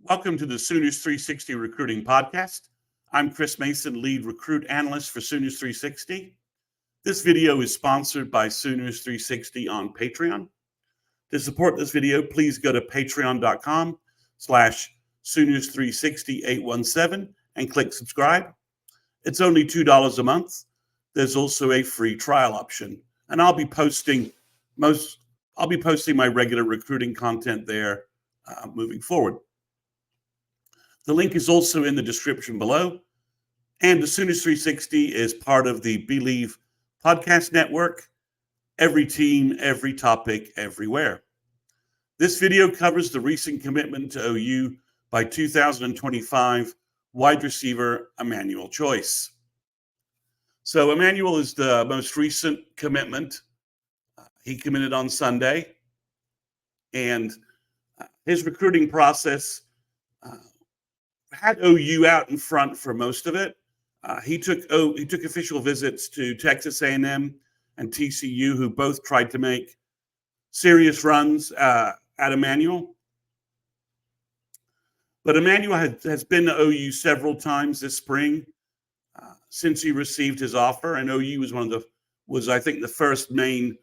Welcome to the Sooners 360 Recruiting Podcast. I'm Chris Mason, lead recruit analyst for Sooners 360. This video is sponsored by Sooners 360 on Patreon. To support this video, please go to patreon.com/Sooners360-817 and click subscribe. It's only $2 a month. There's also a free trial option, and I'll be posting my regular recruiting content there moving forward. The link is also in the description below. And the Sooners 360 is part of the Believe podcast network. Every team, every topic, everywhere. This video covers the recent commitment to OU by 2025 wide receiver Emmanuel Choice. So Emmanuel is the most recent commitment. He committed on Sunday. And his recruiting process had OU out in front for most of it. He took official visits to Texas A&M and TCU, who both tried to make serious runs at Emmanuel. But Emmanuel has been to OU several times this spring since he received his offer, and OU was I think the first main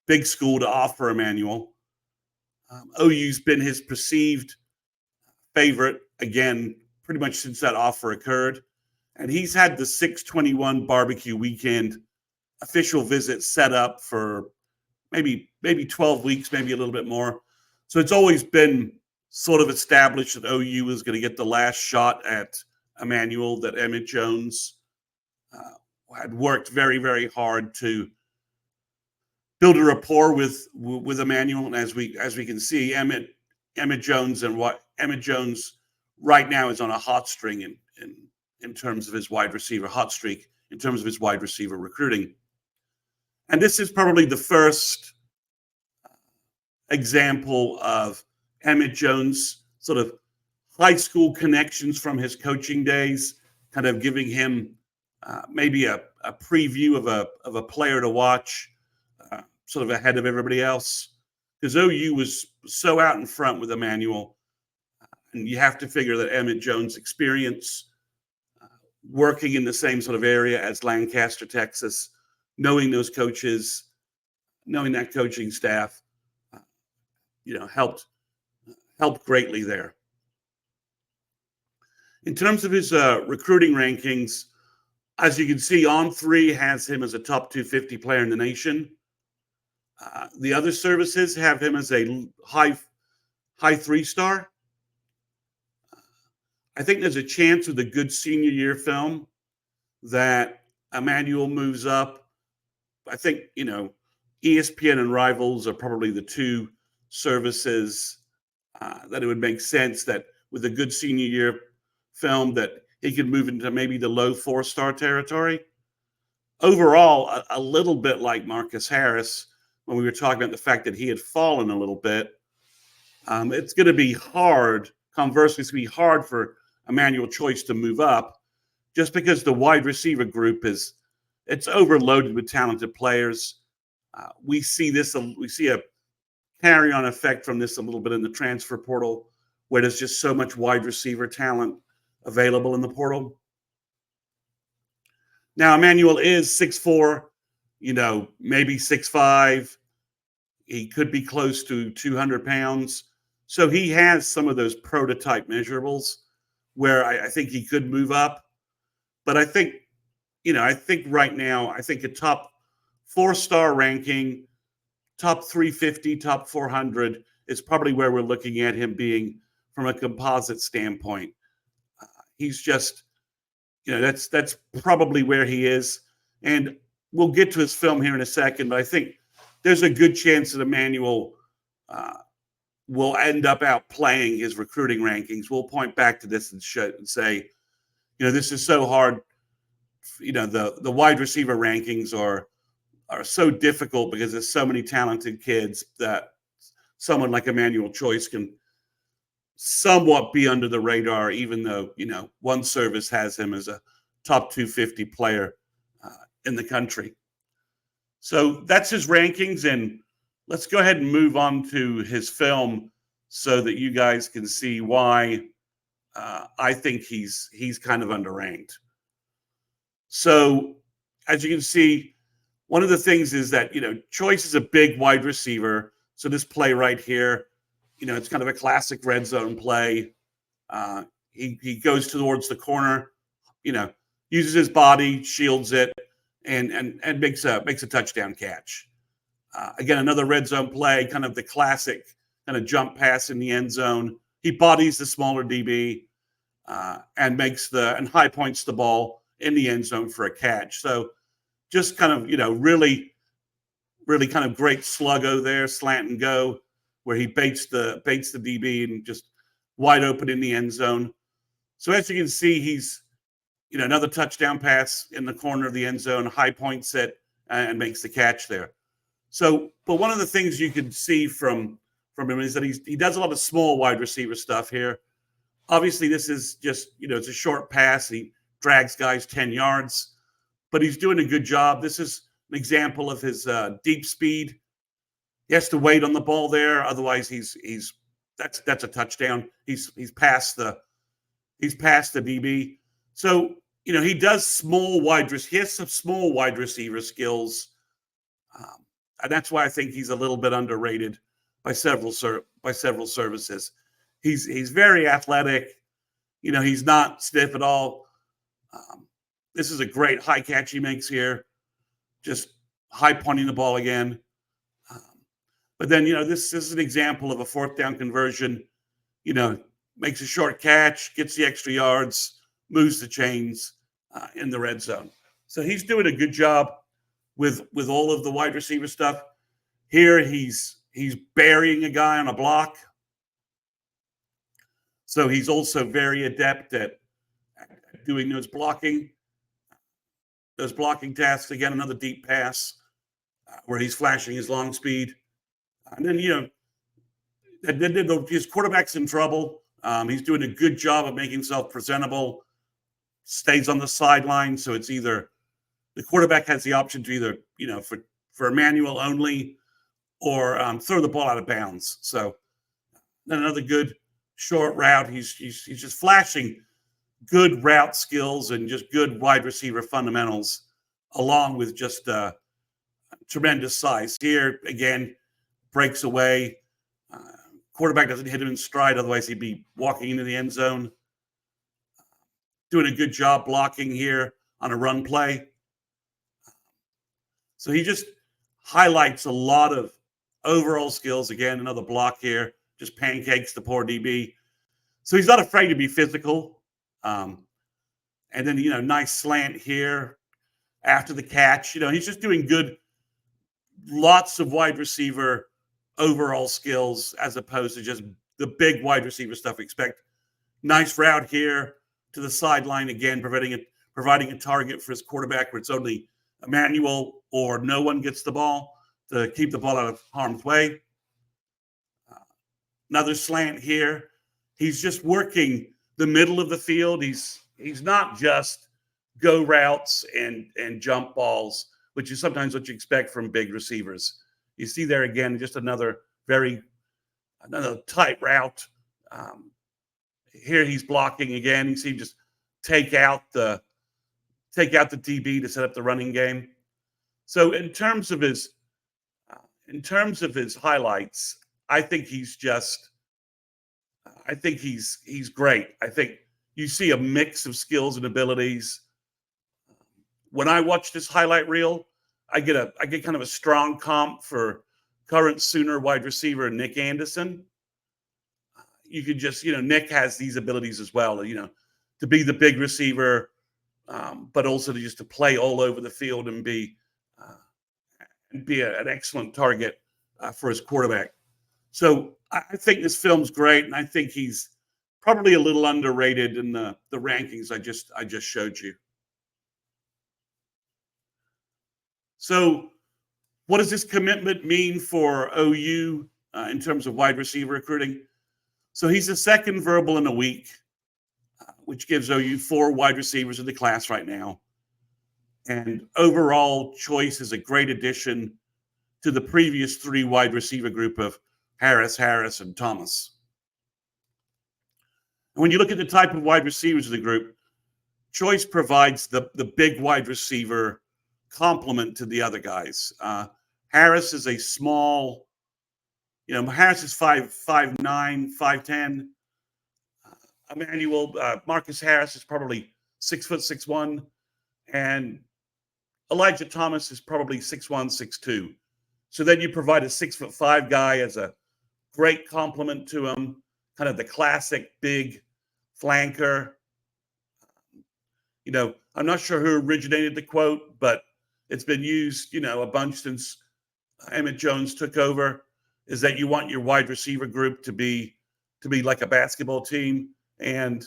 big school to offer Emmanuel. OU's been his perceived favorite, again, pretty much since that offer occurred. And he's had the 6/21 barbecue weekend official visit set up for maybe 12 weeks, maybe a little bit more. So it's always been sort of established that OU was going to get the last shot at Emmanuel, that Emmett Jones had worked very, very hard to build a rapport with Emmanuel. And as we can see, Emmett Jones right now is on a hot string in terms of his wide receiver recruiting. And this is probably the first example of Emmett Jones' sort of high school connections from his coaching days, kind of giving him maybe a preview of a player to watch, sort of ahead of everybody else. Because OU was so out in front with Emmanuel, and you have to figure that Emmett Jones' experience working in the same sort of area as Lancaster, Texas, knowing those coaches, knowing that coaching staff, helped greatly there. In terms of his recruiting rankings, as you can see, On3 has him as a top 250 player in the nation. The other services have him as a high 3-star. I think there's a chance with a good senior year film that Emmanuel moves up. I think, ESPN and Rivals are probably the two services that it would make sense that with a good senior year film that he could move into maybe the low 4-star territory. Overall, a little bit like Marcus Harris, when we were talking about the fact that he had fallen a little bit, it's going to be hard. Conversely, it's going to be hard for Emmanuel Choice to move up just because the wide receiver group it's overloaded with talented players. We see a carry-on effect from this a little bit in the transfer portal, where there's just so much wide receiver talent available in the portal. Now, Emmanuel is 6'4", maybe 6'5". He could be close to 200 pounds. So he has some of those prototype measurables where I think he could move up. But I think right now, I think a top 4-star ranking, top 350, top 400 is probably where we're looking at him being from a composite standpoint. He's just, that's probably where he is. And we'll get to his film here in a second, but I think there's a good chance that Emmanuel will end up outplaying his recruiting rankings. We'll point back to this and say, this is so hard. The wide receiver rankings are so difficult because there's so many talented kids that someone like Emmanuel Choice can somewhat be under the radar, even though, one service has him as a top 250 player in the country. So that's his rankings, and let's go ahead and move on to his film. so that you guys can see why I think he's kind of underranked. So as you can see, one of the things is that, Choice is a big wide receiver. So this play right here, it's kind of a classic red zone play. He goes towards the corner, uses his body, shields it, and makes a touchdown catch. Again, another red zone play, kind of the classic kind of jump pass in the end zone. He bodies the smaller DB and high points the ball in the end zone for a catch. So just kind of, really, really kind of great sluggo there, slant and go, where he baits the DB and just wide open in the end zone. So as you can see, he's, another touchdown pass in the corner of the end zone, high points it and makes the catch there. So, but one of the things you can see from him is that he does a lot of small wide receiver stuff here. Obviously, this is just, it's a short pass. He drags guys 10 yards, but he's doing a good job. This is an example of his deep speed. He has to wait on the ball there. Otherwise, that's a touchdown. He's past the DB. So, he does he has some small wide receiver skills. And that's why I think he's a little bit underrated by several services. He's very athletic. He's not stiff at all. This is a great high catch he makes here, just high punting the ball again. But then, this is an example of a fourth down conversion. Makes a short catch, gets the extra yards, moves the chains in the red zone. So he's doing a good job with all of the wide receiver stuff. Here he's burying a guy on a block. So he's also very adept at doing those blocking tasks. Again, another deep pass where he's flashing his long speed. And then, his quarterback's in trouble. He's doing a good job of making himself presentable, stays on the sideline. So it's either the quarterback has the option to either, for Emmanuel only or throw the ball out of bounds. So then another good short route. He's just flashing good route skills and just good wide receiver fundamentals, along with just tremendous size. Here, again, breaks away. Quarterback doesn't hit him in stride, otherwise he'd be walking into the end zone. Doing a good job blocking here on a run play. So he just highlights a lot of overall skills. Again, another block here, just pancakes the poor DB. So he's not afraid to be physical. And then, nice slant here after the catch. He's just doing good, lots of wide receiver overall skills as opposed to just the big wide receiver stuff we expect. Nice route here to the sideline again, providing a target for his quarterback where it's only Emmanuel or no one gets the ball to keep the ball out of harm's way. Another slant here. He's just working the middle of the field. He's not just go routes and jump balls, which is sometimes what you expect from big receivers. You see there again, just another tight route. Here he's blocking again. You see him just take out the DB to set up the running game. So in terms of his highlights, I think he's great. I think you see a mix of skills and abilities. When I watch this highlight reel, I get kind of a strong comp for current Sooner wide receiver Nick Anderson. You could just, Nick has these abilities as well, to be the big receiver, but also to play all over the field and be an excellent target for his quarterback. So I think this film's great, and I think he's probably a little underrated in the rankings I just showed you. So what does this commitment mean for OU in terms of wide receiver recruiting? So he's the second verbal in a week, which gives OU 4 wide receivers in the class right now. And overall, Choice is a great addition to the previous 3 wide receiver group of Harris, and Thomas. When you look at the type of wide receivers of the group, Choice provides the big wide receiver complement to the other guys. Harris is a small, Harris is 5'9", 5'10". Marcus Harris is probably 6', 6'1", and Elijah Thomas is probably 6'1", 6'2". So then you provide a 6'5" guy as a great complement to him, kind of the classic big flanker. I'm not sure who originated the quote, but it's been used, a bunch since Emmett Jones took over, is that you want your wide receiver group to be like a basketball team. And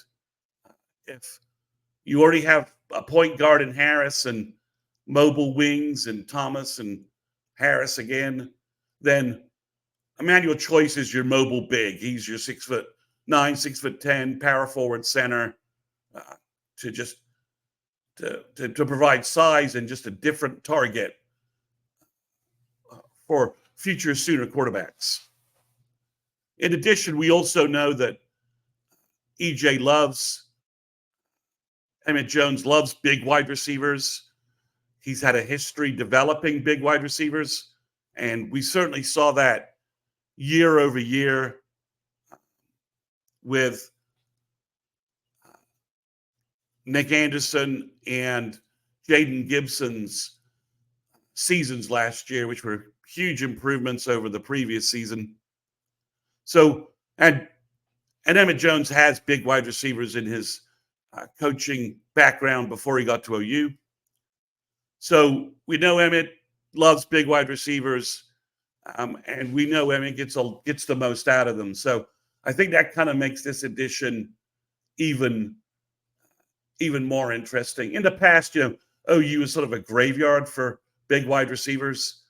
if you already have a point guard in Harris and mobile wings and Thomas and Harris again, then Emmanuel Choice is your mobile big. He's your 6'9", 6'10" power forward center to provide size and just a different target for future Sooner quarterbacks. In addition, we also know that Emmett Jones loves big wide receivers. He's had a history developing big wide receivers, and we certainly saw that year over year with Nick Anderson and Jaden Gibson's seasons last year, which were huge improvements over the previous season. So, and Emmett Jones has big wide receivers in his coaching background before he got to OU. So we know Emmett loves big wide receivers, and we know Emmett gets the most out of them. So I think that kind of makes this edition even more interesting. In the past, OU was sort of a graveyard for big wide receivers.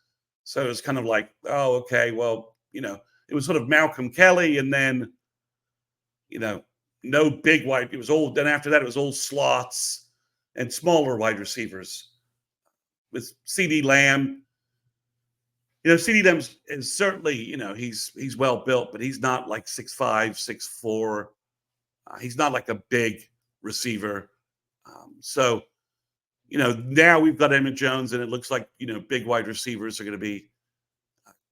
So it was kind of like, oh, okay, well, it was sort of Malcolm Kelly, and then, no big wide. It was all. Then after that, it was all slots and smaller wide receivers. With CeeDee Lamb, CeeDee Lamb is certainly, he's well built, but he's not like 6'5", 6'4". He's not like a big receiver. So, now we've got Emmett Jones, and it looks like, big wide receivers are going to be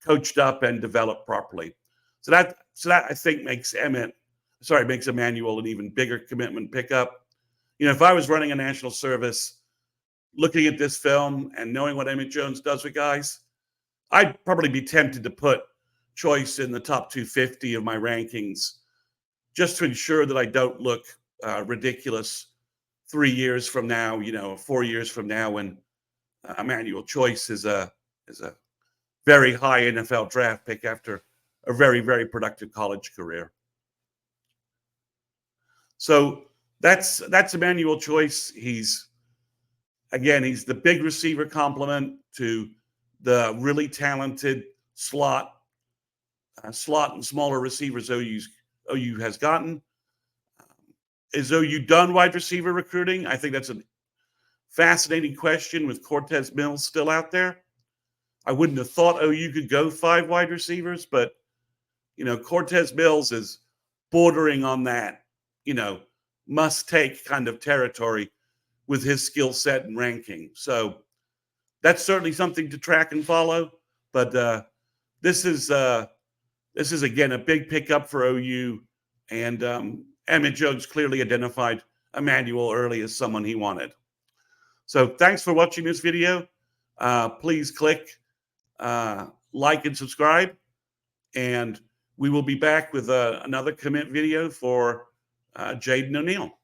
coached up and developed properly. So that I think makes Emmanuel an even bigger commitment pickup. If I was running a national service, looking at this film and knowing what Emmett Jones does with guys, I'd probably be tempted to put Choice in the top 250 of my rankings, just to ensure that I don't look ridiculous 3 years from now, 4 years from now, when Emmanuel Choice is a very high NFL draft pick after a very, very productive college career. So that's Emmanuel Choice. He's the big receiver complement to the really talented slot and smaller receivers OU has gotten. Is OU done wide receiver recruiting? I think that's a fascinating question with Cortez Mills still out there. I wouldn't have thought OU could go 5 wide receivers, but, Cortez Mills is bordering on that, must-take kind of territory with his skill set and ranking. So that's certainly something to track and follow. But this is again a big pickup for OU, and Emmett Jones clearly identified Emmanuel early as someone he wanted. So thanks for watching this video. Please click like and subscribe, and we will be back with another commit video for Jaden O'Neal.